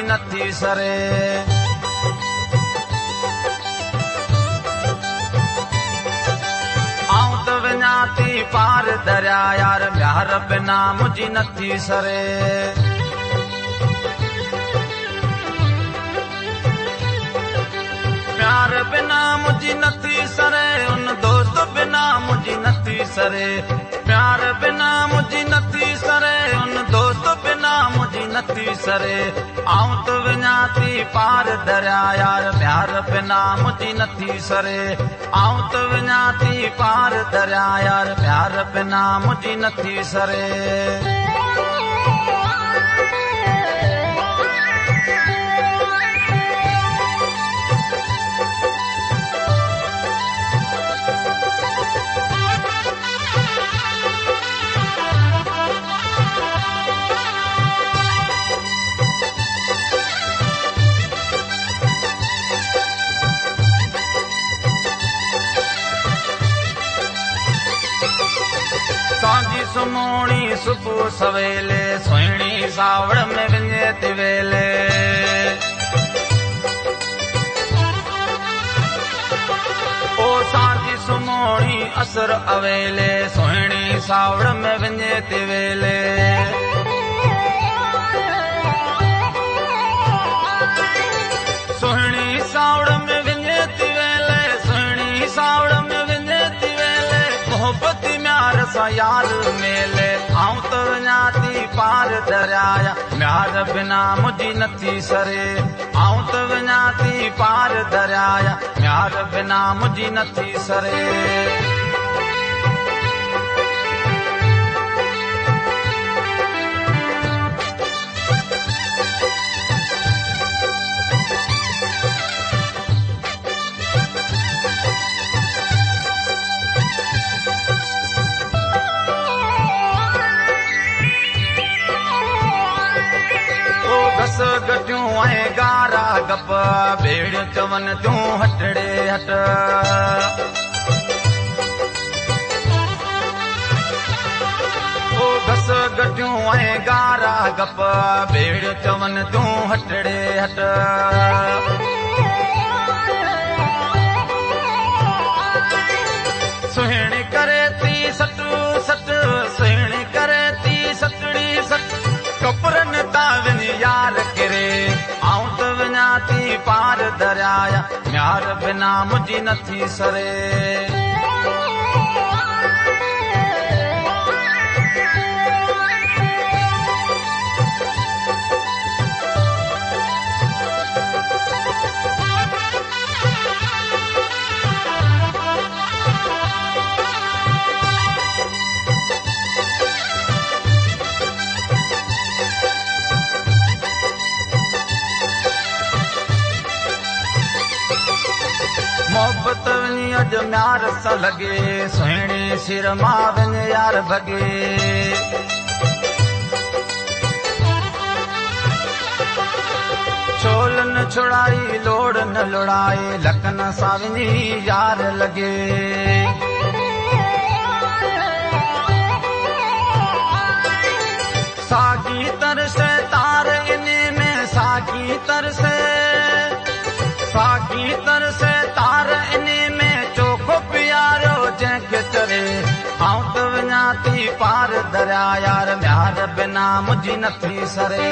नथी सरे। आऊं त वञा थी पार दरिया यार प्यार बिना मुंहिंजी नथी सरे। प्यार बिना मुंहिंजी नथी सरे उन दोस्त बिना मुंहिंजी नथी सरे। प्यार बिना मुंहिंजी नथी सरे उन दोस्त बिना मुंहिंजी नथी सरे। आऊं त वञा थी पार दरिया यार प्यार बिना मुंहिंजी नथी सरे। आऊं त वञा थी पार दरिया यार प्यार बिना मुंहिंजी नथी सरे। सांझी सुमोणी सुबुह सवेले सुहिणी सावड़ में विञे थी वेले। ओ सांझी सुमोणी असर अवेले सुहिणी सावड़ में विञे थी वेले। सुहिणी सावड़ में विञे थी वेले सुहिणी सावड़ में विञे थी वेले। मोहब्बत म्यार सां यार मेले। आऊं त वञा थी पार दरिया म्यार बिना मुंहिंजी नथी सरे। आऊं त वञा थी पार दरिया म्यार बिना मुंहिंजी नथी सरे। गटियूं ऐं गारा गप भेड़ियूं चवनि थियूं हटड़े हट। ओ घस गटियूं ऐं गारा गप भेड़ियूं चवनि थियूं हटड़े हट। सुहिणी करे थी सट सट सुहिणी करे थी सटड़ी सट। कपरनि तां वञी यार किरे। आऊं त वञा थी पार दरिया म्यार बिना मुंहिंजी नथी सरे। मोहब्बत वञी अॼु म्यार सां लॻे सुहिणी सिर मां वञे यार भॻे। छोल न छुड़ाई लोड़ न लुड़ाई लखन सां वञी यार लॻे। साॻी तरसे तार इने में साॻी तरसे साॻी तरसे तार इने में चोखो प्यारो जंहिंखे चरे। आऊं त वञा थी पार दरिया यार म्यार बिना मुंहिंजी नथी सरे।